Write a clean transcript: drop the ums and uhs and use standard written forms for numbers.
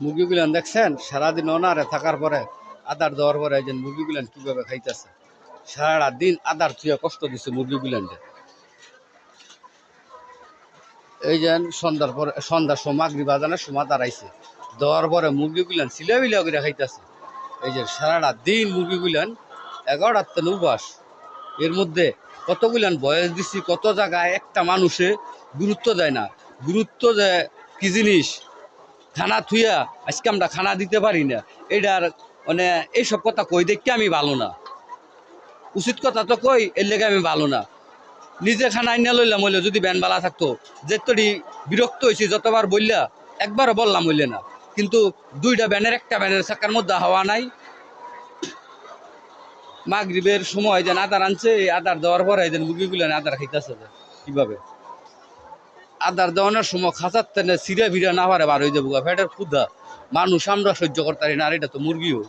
মুরগিগুলান দেখছেন সারাদিন অনারে থাকার পরে আদার দেওয়ার পরে এই যে মুরগিগুলান কিভাবে খাইতেছে। সারা দিন আদার থুয়া কষ্ট দিচ্ছে মুরগিগুলানকে। এই যে সন্ধ্যার পরে সন্ধ্যার সময় মাগরিব আজানের সময় দাঁড়াইছে, দেওয়ার পরে মুরগিগুলান সিলাবিলা করে খাইতেছে। এই যে সারাটা দিন মুরগিগুলান 11টার থেকে উপাস। এর মধ্যে কতগুলান বয়স দিচ্ছি, কত জায়গায় একটা মানুষে গুরুত্ব দেয় না। গুরুত্ব যে কি জিনিস, খানা থুইয়া আজকে আমরা খানা দিতে পারি না, এটার মানে এইসব কথা কই দেখি আমি ভালো না। উচিত কথা তো কই, এর লেগে আমি ভালো না। নিজে খানা আইনা লইলাম হইলে যদি ব্যান বালা থাকতো, যেতটি বিরক্ত হয়েছি যতবার বললা, একবারও বললাম হইলে না। কিন্তু দুইটা ব্যানের একটা ব্যানের চাকার মধ্যে হাওয়া নাই। মাগরিবের সময় যেন আদার আনছে, এই আদার দেওয়ার পরে যেন মুরগিগুলো আদার খাইতেছে কিভাবে। আদার দেওয়ানোর সময় খাঁচার তেনে সিরা ভিড়া না পারে বার হয়ে যাবো, ফ্যাটের ক্ষুধা মানুষ আমরা সহ্য করতে পারি না, আর এটা তো মুরগিও।